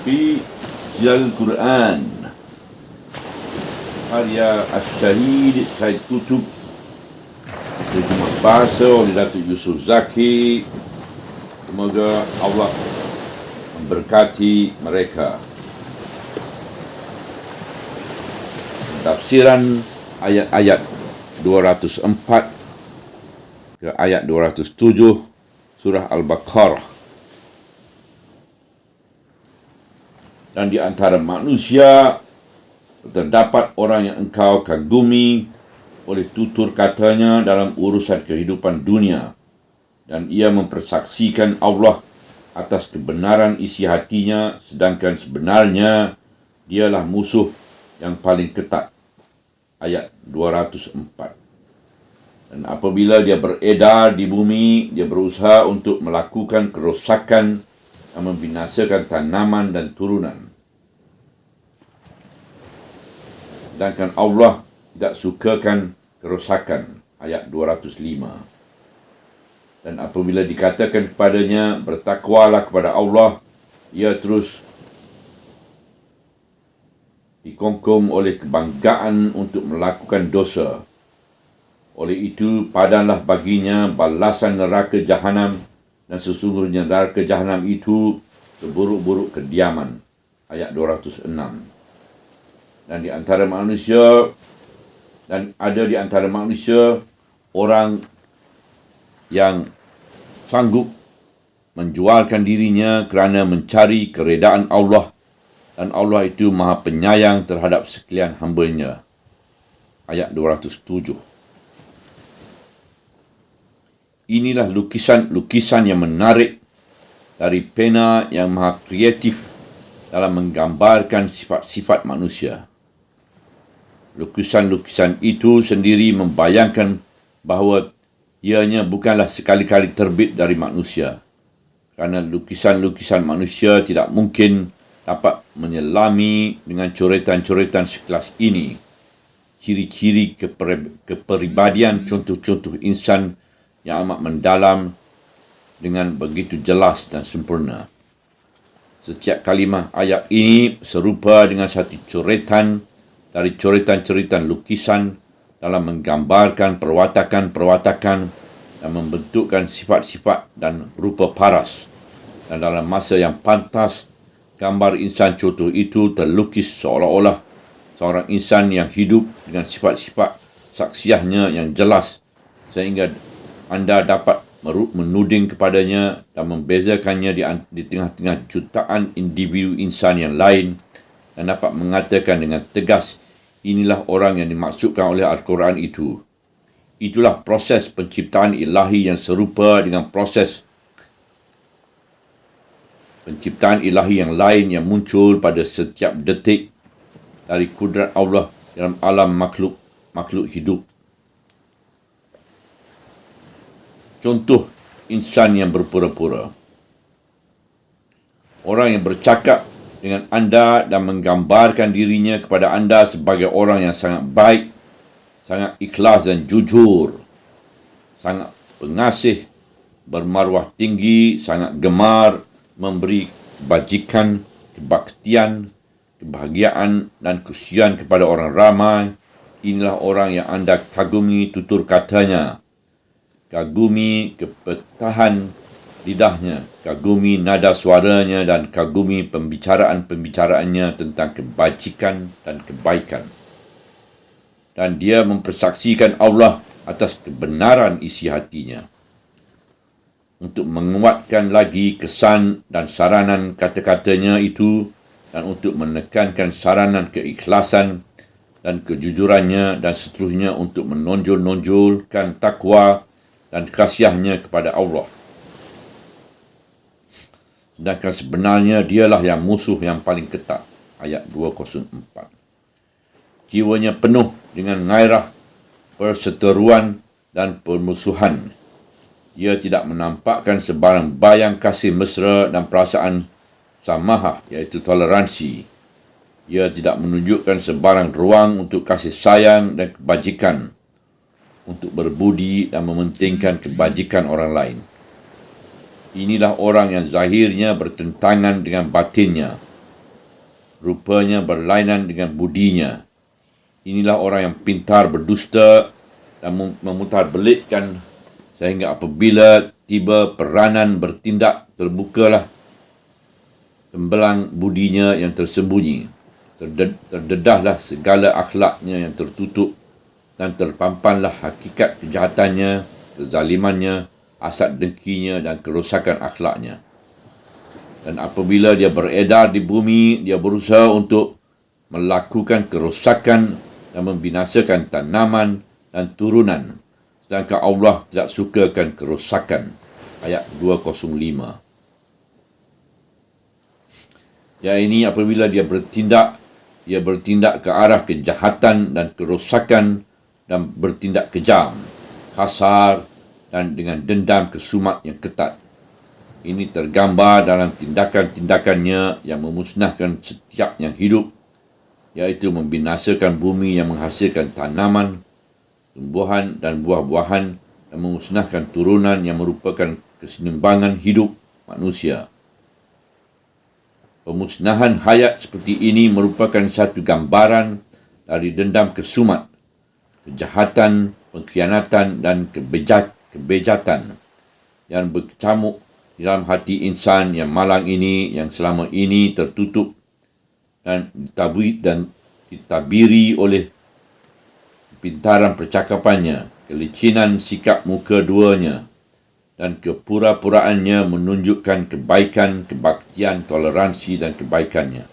في Ziarul Quran karya Syahid Said Qutb, terjemah bahasa oleh Datuk Yusof Zaki. Semoga Allah memberkati mereka. Tafsiran ayat-ayat 204 ke ayat 207 surah Al-Baqarah. Dan di antara manusia terdapat orang yang engkau kagumi oleh tutur katanya dalam urusan kehidupan dunia, dan ia mempersaksikan Allah atas kebenaran isi hatinya, sedangkan sebenarnya dialah musuh yang paling ketat. Ayat 204. Dan apabila dia beredar di bumi, dia berusaha untuk melakukan kerosakan yang membinasakan tanaman dan turunan. Sedangkan Allah tidak sukakan kerosakan. Ayat 205. Dan apabila dikatakan kepadanya, bertakwalah kepada Allah, ia terus dikongkong oleh kebanggaan untuk melakukan dosa. Oleh itu, padanlah baginya balasan neraka Jahanam, dan sesungguhnya neraka Jahanam itu seburuk-buruk kediaman. Ayat 206. Dan ada di antara manusia orang yang sanggup menjualkan dirinya kerana mencari keredaan Allah, dan Allah itu Maha Penyayang terhadap sekalian hamba-Nya. Ayat 207. Inilah lukisan-lukisan yang menarik dari pena yang maha kreatif dalam menggambarkan sifat-sifat manusia. Lukisan-lukisan itu sendiri membayangkan bahawa ianya bukanlah sekali-kali terbit dari manusia, kerana lukisan-lukisan manusia tidak mungkin dapat menyelami dengan coretan-coretan sekelas ini. Ciri-ciri kepribadian contoh-contoh insan yang amat mendalam dengan begitu jelas dan sempurna. Setiap kalimah ayat ini serupa dengan satu coretan dari coretan-coretan lukisan dalam menggambarkan perwatakan-perwatakan dan membentukkan sifat-sifat dan rupa paras. Dan dalam masa yang pantas, gambar insan contoh itu terlukis seolah-olah seorang insan yang hidup dengan sifat-sifat saksiahnya yang jelas, sehingga anda dapat menuding kepadanya dan membezakannya di tengah-tengah jutaan individu insan yang lain, dan dapat mengatakan dengan tegas, inilah orang yang dimaksudkan oleh Al-Quran itu. Itulah proses penciptaan ilahi yang serupa dengan proses penciptaan ilahi yang lain yang muncul pada setiap detik dari kudrat Allah dalam alam makhluk hidup. Contoh insan yang berpura-pura. Orang yang bercakap dengan anda dan menggambarkan dirinya kepada anda sebagai orang yang sangat baik, sangat ikhlas dan jujur, sangat pengasih, bermaruah tinggi, sangat gemar memberi kebajikan, kebaktian, kebahagiaan dan kesucian kepada orang ramai. Inilah orang yang anda kagumi tutur katanya, kagumi kepetahan lidahnya, kagumi nada suaranya, dan kagumi pembicaraan-pembicaraannya tentang kebajikan dan kebaikan. Dan dia mempersaksikan Allah atas kebenaran isi hatinya. Untuk menguatkan lagi kesan dan saranan kata-katanya itu, dan untuk menekankan saranan keikhlasan dan kejujurannya, dan seterusnya untuk menonjol-nonjolkan takwa dan kasihnya kepada Allah. Sedangkan sebenarnya dialah yang musuh yang paling ketat. Ayat 204. Jiwanya penuh dengan gairah, perseteruan dan permusuhan. Ia tidak menampakkan sebarang bayang kasih mesra dan perasaan samahah, iaitu toleransi. Ia tidak menunjukkan sebarang ruang untuk kasih sayang dan kebajikan, untuk berbudi dan mementingkan kebajikan orang lain. Inilah orang yang zahirnya bertentangan dengan batinnya, rupanya berlainan dengan budinya. Inilah orang yang pintar berdusta dan memutarbelikkan, sehingga apabila tiba peranan bertindak, terbukalah tembelang budinya yang tersembunyi. Terdedahlah segala akhlaknya yang tertutup dan terpampanlah hakikat kejahatannya, kezalimannya, hasad dengkinya dan kerosakan akhlaknya. Dan apabila dia beredar di bumi, dia berusaha untuk melakukan kerosakan dan membinasakan tanaman dan turunan. Sedangkan Allah tidak sukakan kerosakan. Ayat 205. Ya, ini apabila dia bertindak ke arah kejahatan dan kerosakan dan bertindak kejam, kasar dan dengan dendam kesumat yang ketat. Ini tergambar dalam tindakan-tindakannya yang memusnahkan setiap yang hidup, iaitu membinasakan bumi yang menghasilkan tanaman, tumbuhan dan buah-buahan, dan memusnahkan turunan yang merupakan keseimbangan hidup manusia. Pemusnahan hayat seperti ini merupakan satu gambaran dari dendam kesumat, kejahatan, pengkhianatan dan kebejatan yang berkecamuk di dalam hati insan yang malang ini, yang selama ini tertutup dan ditabiri oleh kepintaran percakapannya, kelicinan sikap muka duanya, dan kepura-puraannya menunjukkan kebaikan, kebaktian, toleransi dan kebaikannya.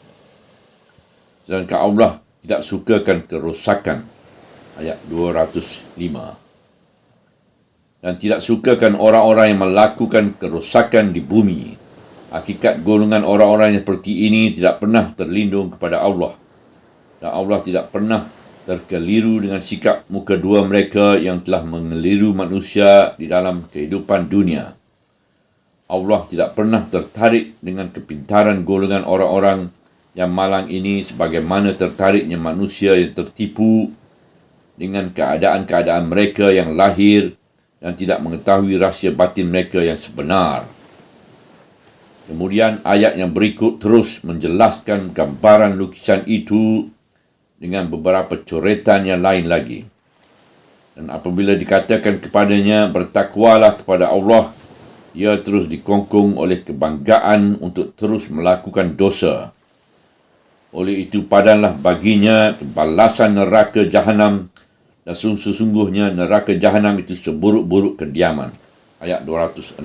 Sedangkan Allah tidak sukakan kerosakan. Ayat 205. Dan tidak sukakan orang-orang yang melakukan kerosakan di bumi. Hakikat golongan orang-orang yang seperti ini tidak pernah terlindung kepada Allah. Dan Allah tidak pernah terkeliru dengan sikap muka dua mereka yang telah mengeliru manusia di dalam kehidupan dunia. Allah tidak pernah tertarik dengan kepintaran golongan orang-orang yang malang ini sebagaimana tertariknya manusia yang tertipu dengan keadaan-keadaan mereka yang lahir dan tidak mengetahui rahsia batin mereka yang sebenar. Kemudian ayat yang berikut terus menjelaskan gambaran lukisan itu dengan beberapa coretan yang lain lagi. Dan apabila dikatakan kepadanya, bertakwalah kepada Allah, ia terus dikongkong oleh kebanggaan untuk terus melakukan dosa. Oleh itu padanlah baginya balasan neraka jahanam, dan sesungguhnya neraka jahanam itu seburuk-buruk kediaman. Ayat 206.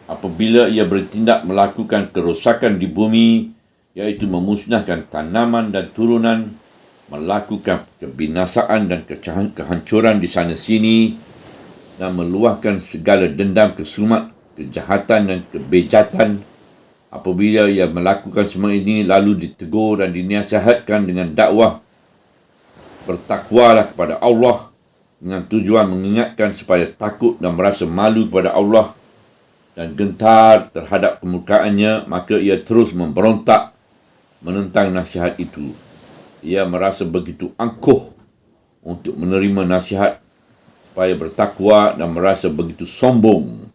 Apabila ia bertindak melakukan kerosakan di bumi, iaitu memusnahkan tanaman dan turunan, melakukan kebinasaan dan kehancuran di sana-sini, dan meluahkan segala dendam kesumat, kejahatan dan kebejatan. Apabila ia melakukan semua ini lalu ditegur dan dinasihatkan dengan dakwah, bertakwalah kepada Allah dengan tujuan mengingatkan supaya takut dan merasa malu kepada Allah dan gentar terhadap kemurkaannya, maka ia terus memberontak menentang nasihat itu. Ia merasa begitu angkuh untuk menerima nasihat supaya bertakwa dan merasa begitu sombong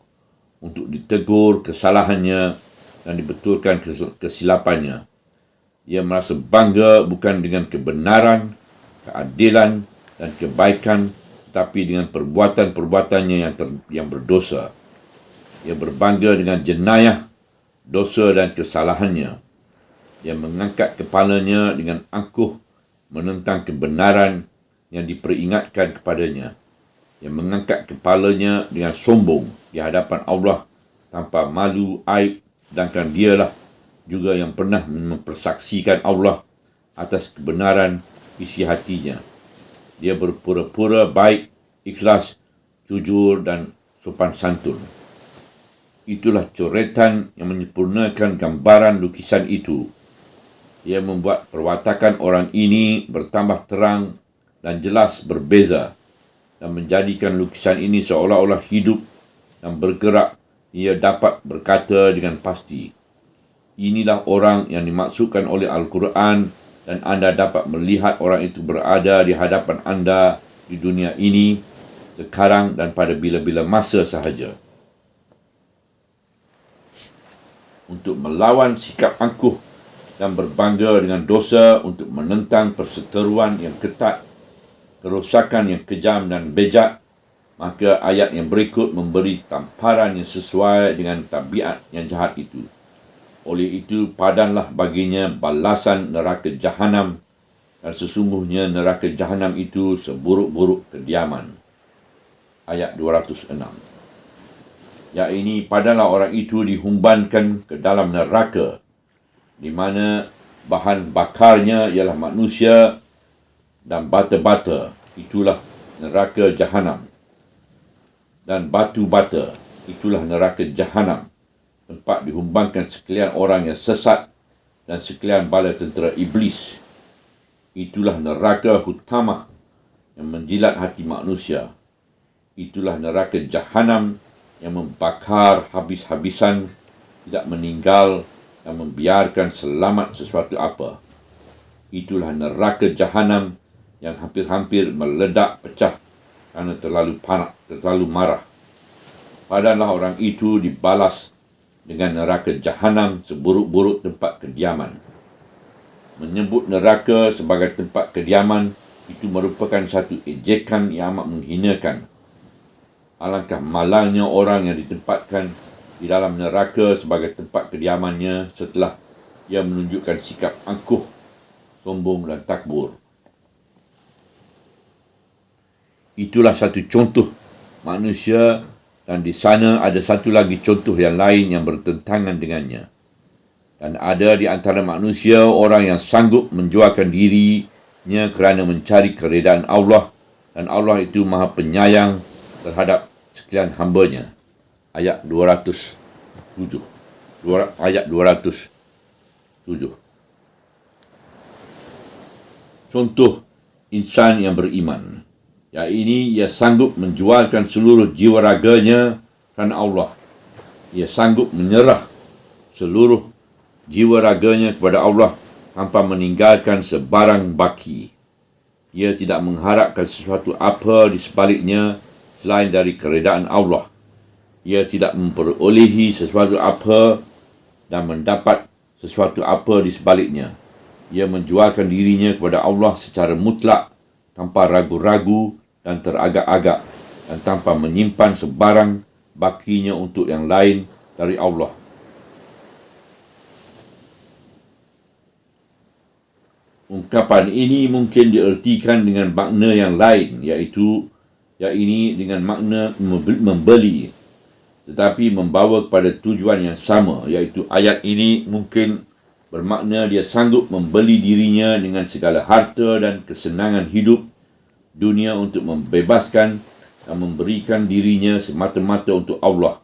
untuk ditegur kesalahannya dan dibetulkan kesilapannya. Ia merasa bangga bukan dengan kebenaran, keadilan dan kebaikan, tetapi dengan perbuatan-perbuatannya yang berdosa. Ia berbangga dengan jenayah, dosa dan kesalahannya. Ia mengangkat kepalanya dengan angkuh menentang kebenaran yang diperingatkan kepadanya. Ia mengangkat kepalanya dengan sombong di hadapan Allah tanpa malu, aib, sedangkan dialah juga yang pernah mempersaksikan Allah atas kebenaran isi hatinya. Dia berpura-pura baik, ikhlas, jujur dan sopan santun. Itulah coretan yang menyempurnakan gambaran lukisan itu. Ia membuat perwatakan orang ini bertambah terang dan jelas berbeza dan menjadikan lukisan ini seolah-olah hidup dan bergerak. Ia dapat berkata dengan pasti, inilah orang yang dimaksudkan oleh Al-Quran, dan anda dapat melihat orang itu berada di hadapan anda di dunia ini, sekarang dan pada bila-bila masa sahaja. untuk melawan sikap angkuh dan berbangga dengan dosa, untuk menentang perseteruan yang ketat, kerosakan yang kejam dan bejat, maka ayat yang berikut memberi tamparan yang sesuai dengan tabiat yang jahat itu. Oleh itu, padanlah baginya balasan neraka jahanam, dan sesungguhnya neraka jahanam itu seburuk-buruk kediaman. Ayat 206. Ya ini, padanlah orang itu dihumbankan ke dalam neraka, di mana bahan bakarnya ialah manusia dan bata-bata, itulah neraka jahanam. Dan batu bata, itulah neraka jahanam, tempat dihumbankan sekalian orang yang sesat dan sekalian bala tentera iblis. Itulah neraka hutama yang menjilat hati manusia. Itulah neraka jahanam yang membakar habis-habisan, tidak meninggal dan membiarkan selamat sesuatu apa. Itulah neraka jahanam yang hampir-hampir meledak pecah kerana terlalu panas, terlalu marah. Padanlah orang itu dibalas dengan neraka jahanam, seburuk-buruk tempat kediaman. Menyebut neraka sebagai tempat kediaman itu merupakan satu ejekan yang amat menghinakan. Alangkah malangnya orang yang ditempatkan di dalam neraka sebagai tempat kediamannya setelah ia menunjukkan sikap angkuh, sombong dan takbur. Itulah satu contoh manusia, dan di sana ada satu lagi contoh yang lain yang bertentangan dengannya. Dan ada di antara manusia orang yang sanggup menjualkan dirinya kerana mencari keredaan Allah, dan Allah itu Maha Penyayang terhadap sekalian hamba-Nya. Ayat 207. Ayat 207. Contoh insan yang beriman. Ya ini, ia sanggup menjualkan seluruh jiwa raganya kerana Allah. Ia sanggup menyerah seluruh jiwa raganya kepada Allah tanpa meninggalkan sebarang baki. Ia tidak mengharapkan sesuatu apa di sebaliknya selain dari keredaan Allah. Ia tidak memperolehi sesuatu apa dan mendapat sesuatu apa di sebaliknya. Ia menjualkan dirinya kepada Allah secara mutlak, tanpa ragu-ragu dan teragak-agak, dan tanpa menyimpan sebarang bakinya untuk yang lain dari Allah. Ungkapan ini mungkin diertikan dengan makna yang lain, iaitu dengan makna membeli, tetapi membawa kepada tujuan yang sama, iaitu ayat ini mungkin bermakna dia sanggup membeli dirinya dengan segala harta dan kesenangan hidup dunia untuk membebaskan dan memberikan dirinya semata-mata untuk Allah,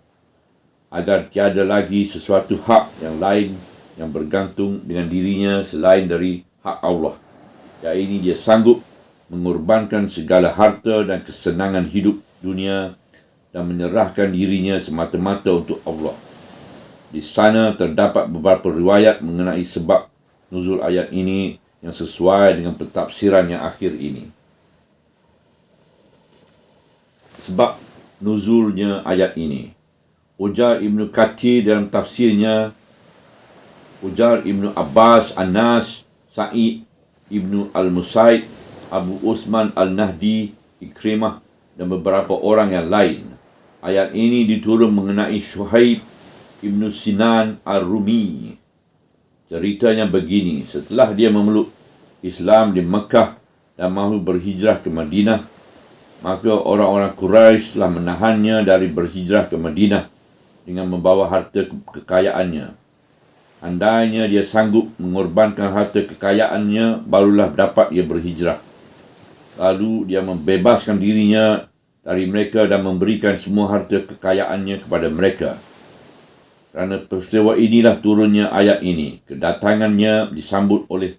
agar tiada lagi sesuatu hak yang lain yang bergantung dengan dirinya selain dari hak Allah. Ini dia sanggup mengorbankan segala harta dan kesenangan hidup dunia dan menyerahkan dirinya semata-mata untuk Allah. Di sana terdapat beberapa riwayat mengenai sebab nuzul ayat ini yang sesuai dengan pentafsiran yang akhir ini. Sebab nuzulnya ayat ini. Ujar Ibn Kathir dalam tafsirnya, ujar Ibn Abbas, Anas, Sa'id, Ibn Al-Musaid, Abu Usman Al-Nahdi, Ikrimah dan beberapa orang yang lain. Ayat ini diturun mengenai Syuhaib Ibn Sinan Ar-Rumi. Ceritanya begini, setelah dia memeluk Islam di Mekah dan mahu berhijrah ke Madinah, maka orang-orang Quraisy telah menahannya dari berhijrah ke Madinah dengan membawa harta kekayaannya. Andainya dia sanggup mengorbankan harta kekayaannya, barulah dapat ia berhijrah. Lalu dia membebaskan dirinya dari mereka dan memberikan semua harta kekayaannya kepada mereka. Kerana peristiwa inilah turunnya ayat ini. Kedatangannya disambut oleh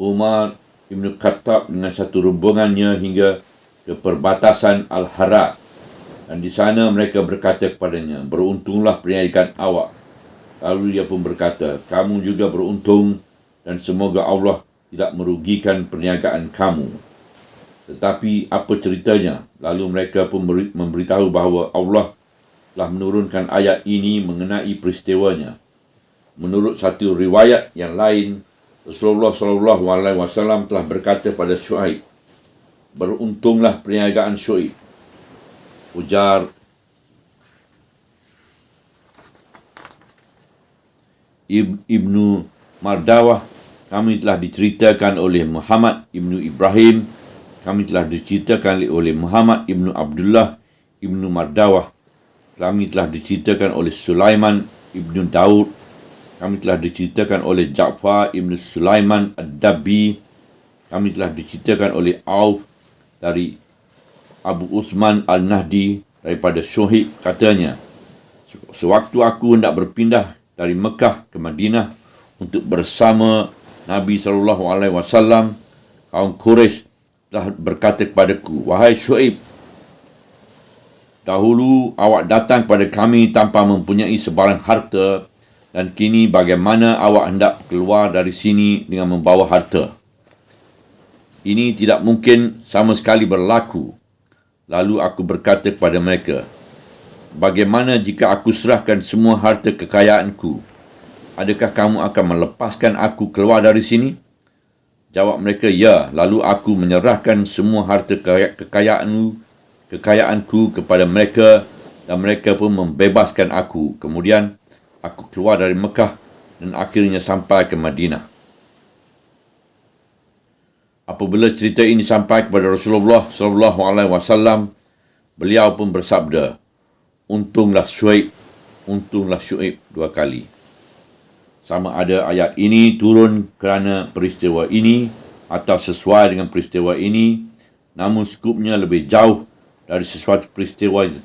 Umar Ibn Khattab dengan satu rombongannya hingga ke perbatasan Al-Harat. Dan di sana mereka berkata kepadanya, "Beruntunglah perniagaan awak." Lalu dia pun berkata, "Kamu juga beruntung dan semoga Allah tidak merugikan perniagaan kamu." Tetapi apa ceritanya? Lalu mereka pun memberitahu bahawa Allah telah menurunkan ayat ini mengenai peristiwanya. Menurut satu riwayat yang lain, Rasulullah SAW telah berkata pada Syuaib, "Beruntunglah perniagaan Syuaib." Ujar Ibnu Mardawah, "Kami telah diceritakan oleh Muhammad Ibnu Ibrahim, kami telah diceritakan oleh Muhammad Ibnu Abdullah Ibnu Mardawah, kami telah diceritakan oleh Sulaiman Ibnu Daud, kami telah diceritakan oleh Ja'far Ibnu Sulaiman Ad-Dabbi, kami telah diceritakan oleh Auf dari Abu Uthman Al-Nahdi daripada Syuaib," katanya, "Sewaktu aku hendak berpindah dari Mekah ke Madinah untuk bersama Nabi SAW, kaum Quraisy telah berkata kepadaku, 'Wahai Syuaib, dahulu awak datang kepada kami tanpa mempunyai sebarang harta, dan kini bagaimana awak hendak keluar dari sini dengan membawa harta? Ini tidak mungkin sama sekali berlaku.' Lalu aku berkata kepada mereka, 'Bagaimana jika aku serahkan semua harta kekayaanku? Adakah kamu akan melepaskan aku keluar dari sini?' Jawab mereka, 'Ya.' Lalu aku menyerahkan semua harta kekayaanku kepada mereka, dan mereka pun membebaskan aku. Kemudian aku keluar dari Mekah dan akhirnya sampai ke Madinah." Apabila cerita ini sampai kepada Rasulullah SAW, beliau pun bersabda, Untunglah Syuaib 2 kali. Sama ada ayat ini turun kerana peristiwa ini atau sesuai dengan peristiwa ini, namun skupnya lebih jauh dari sesuatu peristiwa yang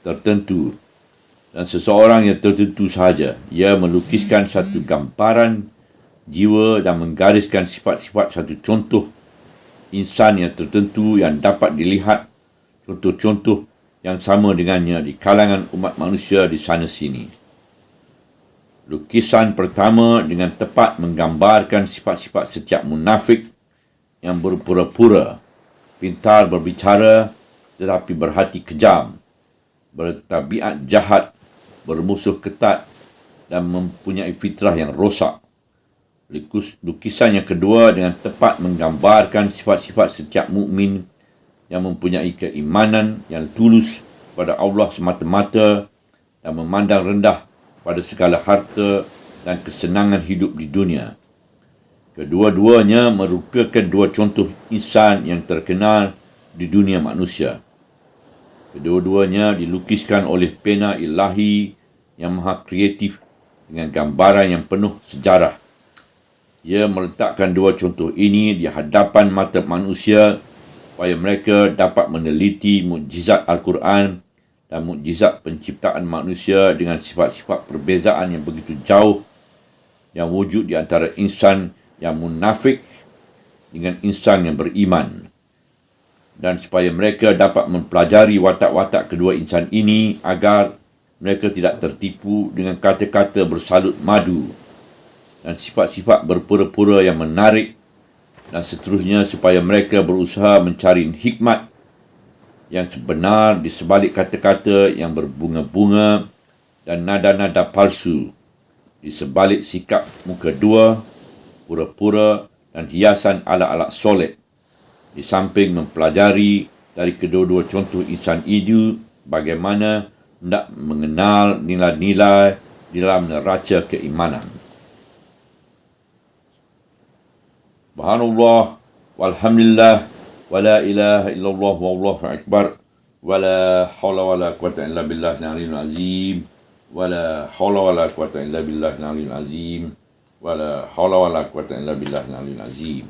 tertentu. Dan seseorang yang tertentu sahaja. Ia melukiskan satu gambaran jiwa dan menggariskan sifat-sifat satu contoh insan yang tertentu yang dapat dilihat contoh-contoh yang sama dengannya di kalangan umat manusia di sana sini. Lukisan pertama dengan tepat menggambarkan sifat-sifat setiap munafik yang berpura-pura, pintar berbicara tetapi berhati kejam, bertabiat jahat, bermusuh ketat dan mempunyai fitrah yang rosak. Lukisan yang kedua dengan tepat menggambarkan sifat-sifat setiap mukmin yang mempunyai keimanan yang tulus pada Allah semata-mata dan memandang rendah pada segala harta dan kesenangan hidup di dunia. Kedua-duanya merupakan dua contoh insan yang terkenal di dunia manusia. Kedua-duanya dilukiskan oleh pena ilahi yang maha kreatif dengan gambaran yang penuh sejarah. Ia meletakkan dua contoh ini di hadapan mata manusia supaya mereka dapat meneliti mukjizat Al-Quran dan mukjizat penciptaan manusia dengan sifat-sifat perbezaan yang begitu jauh yang wujud di antara insan yang munafik dengan insan yang beriman. Dan supaya mereka dapat mempelajari watak-watak kedua insan ini agar mereka tidak tertipu dengan kata-kata bersalut madu dan sifat-sifat berpura-pura yang menarik, dan seterusnya supaya mereka berusaha mencari hikmat yang sebenar di sebalik kata-kata yang berbunga-bunga dan nada-nada palsu, di sebalik sikap muka dua, pura-pura dan hiasan ala-ala soleh. Di samping mempelajari dari kedua-dua contoh insan itu bagaimana hendak mengenal nilai-nilai di dalam neraca keimanan. Subhanallah, walhamdulillah, wa la ilaha illallah, wallahu akbar, wa la hawla wa la quwata illa billahil aliyyil azim, wa la hawla wa la quwata illa billahil aliyyil azim, wa la hawla wa la quwata illa billahil aliyyil azim.